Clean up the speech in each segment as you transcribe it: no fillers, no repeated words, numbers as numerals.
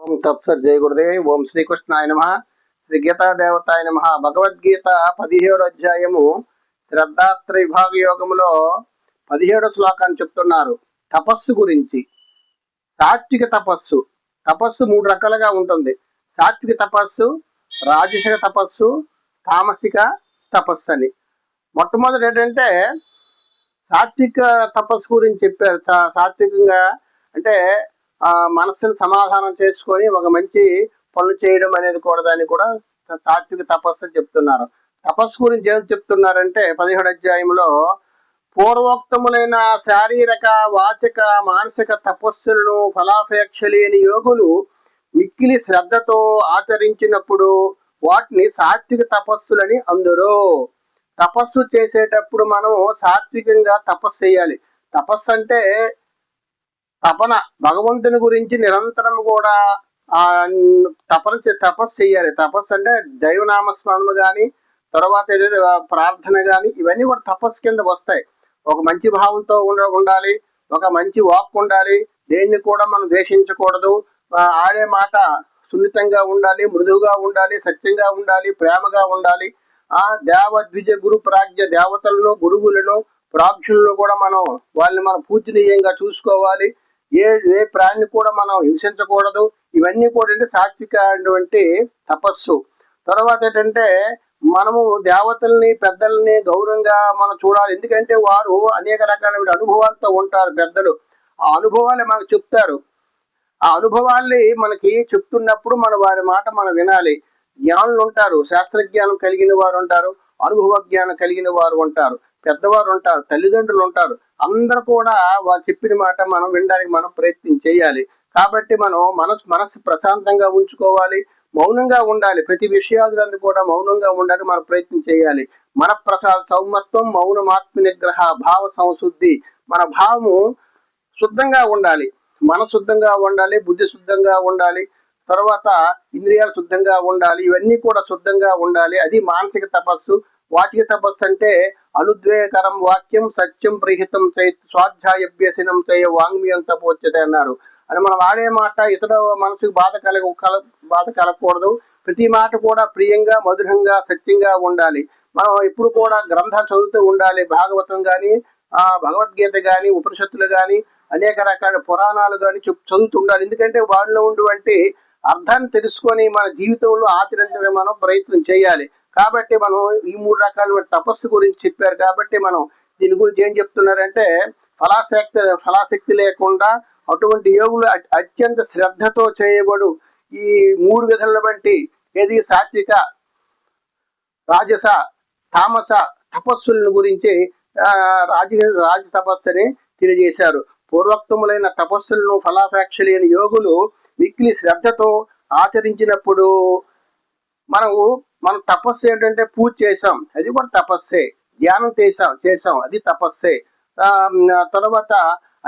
ఓం తత్సత్ జయ గురుదేవ్. ఓం శ్రీకృష్ణాయ నమః. శ్రీ గీతాదేవతాయ నమః. భగవద్గీత 17వ అధ్యాయము శ్రద్ధాత్ర విభాగ యోగములో 17వ శ్లోకాన్ని చెప్తున్నారు. తపస్సు గురించి. సాత్విక తపస్సు. తపస్సు 3 రకాలుగా ఉంటుంది. సాత్విక తపస్సు, రాజసిక తపస్సు, తామసిక తపస్సు అని. మొట్టమొదటి ఏంటంటే సాత్విక తపస్సు గురించి చెప్పారు. సాత్వికంగా అంటే మనస్సును సమాధానం చేసుకొని ఒక మంచి పనులు చేయడం అనేది కూడా దాన్ని కూడా సాత్విక తపస్సు చెప్తున్నారు. తపస్సు గురించి ఏం చెప్తున్నారంటే 17వ అధ్యాయంలో పూర్వోక్తములైన శారీరక, వాచక, మానసిక తపస్సులను ఫలాపేక్ష లేని యోగులు మిక్కిలి శ్రద్ధతో ఆచరించినప్పుడు వాటిని సాత్విక తపస్సులని అందురు. తపస్సు చేసేటప్పుడు మనం సాత్వికంగా తపస్సు చేయాలి. తపస్సు అంటే తపన, భగవంతుని గురించి నిరంతరం కూడా తపస్సు చేయాలి. తపస్సు అంటే దైవనామస్మరణ కానీ, తర్వాత ప్రార్థన కానీ, ఇవన్నీ కూడా తపస్సు కింద వస్తాయి. ఒక మంచి భావంతో ఉండాలి, ఒక మంచి వాక్ ఉండాలి, దేన్ని కూడా మనం ద్వేషించకూడదు, ఆడే మాట సున్నితంగా ఉండాలి, మృదువుగా ఉండాలి, సత్యంగా ఉండాలి, ప్రేమగా ఉండాలి. దేవద్విజ గురు ప్రాజ్ఞ దేవతలను, గురువులను, ప్రాజ్ఞులను కూడా వాళ్ళని మనం పూజనీయంగా చూసుకోవాలి. ఏ ప్రాణిని కూడా మనం హింసించకూడదు. ఇవన్నీ కూడా సాత్వికమైనటువంటి తపస్సు. తర్వాత ఏంటంటే మనము దేవతల్ని, పెద్దల్ని గౌరవంగా మనం చూడాలి. ఎందుకంటే వారు అనేక రకాలైన అనుభవాలతో ఉంటారు. పెద్దలు ఆ అనుభవాలే మనకు చెప్తారు. ఆ అనుభవాల్ని మనకి చెప్తున్నప్పుడు వారి మాట మనం వినాలి. జ్ఞానులు ఉంటారు, శాస్త్రజ్ఞానం కలిగిన వారు ఉంటారు, అనుభవ జ్ఞానం కలిగిన వారు ఉంటారు, పెద్దవారు ఉంటారు, తల్లిదండ్రులు ఉంటారు. అందరూ కూడా వాళ్ళు చెప్పిన మాట మనం వినడానికి మనం ప్రయత్నం చేయాలి. కాబట్టి మనం మనసు ప్రశాంతంగా ఉంచుకోవాలి, మౌనంగా ఉండాలి. ప్రతి విషయాలను కూడా మౌనంగా ఉండాలి, మనం ప్రయత్నం చేయాలి. మన ప్రసాద సౌమత్వం మౌనమాత్మ నిగ్రహ భావ సంశుద్ధి. మన భావము శుద్ధంగా ఉండాలి, మన శుద్ధంగా ఉండాలి, బుద్ధి శుద్ధంగా ఉండాలి, తర్వాత ఇంద్రియాలు శుద్ధంగా ఉండాలి. ఇవన్నీ కూడా శుద్ధంగా ఉండాలి. అది మానసిక తపస్సు. వాచిక తపస్సు అంటే అనుద్వేగకరం వాక్యం సత్యం ప్రీహితం చై స్వాధ్యాయభ్యసనం చేయ వాంగ్మయం తపోచ్యతే అన్నారు. అని మనం ఆడే మాట ఇతర మనసుకు బాధ కలగకూడదు. ప్రతి మాట కూడా ప్రియంగా, మధురంగా, సత్యంగా ఉండాలి. మనం ఎప్పుడు కూడా గ్రంథాలు చదువుతూ ఉండాలి. భాగవతం కానీ, భగవద్గీత కానీ, ఉపనిషత్తులు కానీ, అనేక రకాల పురాణాలు కానీ చదువుతూ ఉండాలి. ఎందుకంటే వాటిలో ఉన్నటువంటి అర్థాన్ని తెలుసుకొని మన జీవితంలో ఆచరించడం మనం ప్రయత్నం చేయాలి. కాబట్టి మనం ఈ 3 రకాల తపస్సు గురించి చెప్పారు. కాబట్టి మనం దీని గురించి ఏం చెప్తున్నారంటే ఫలాశక్తి లేకుండా అటువంటి యోగులు అత్యంత శ్రద్ధతో చేయబడు ఈ 3 విధాల వంటి ఏది సాత్విక, రాజస, తామస తపస్సులను గురించి రాజ తపస్సుని తెలియజేశారు. పూర్వోక్తములైన తపస్సులను ఫలాపేక్ష లేని యోగులు మిక్కిలి శ్రద్ధతో ఆచరించినప్పుడు మనం తపస్సు ఏంటంటే పూజ చేసాం, అది కూడా తపస్సే. ధ్యానం చేసాం అది తపస్సే. తర్వాత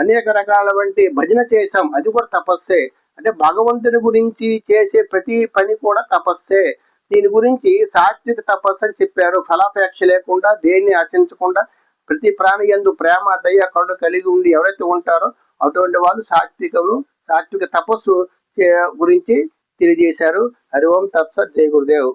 అనేక రకాల వంటి భజన చేసాం, అది కూడా తపస్సే. అంటే భగవంతుని గురించి చేసే ప్రతి పని కూడా తపస్సే. దీని గురించి సాత్విక తపస్సు అని చెప్పారు. ఫలాపేక్ష లేకుండా, దేన్ని ఆశించకుండా, ప్రతి ప్రాణి యందు ప్రేమ, దయ, కరుణ కలిగి ఉండి ఎవరైతే ఉంటారో అటువంటి వాళ్ళు సాత్విక తపస్సు గురించి తెలియజేశారు. హరి ఓం తత్సత్. జయ గురుదేవ్.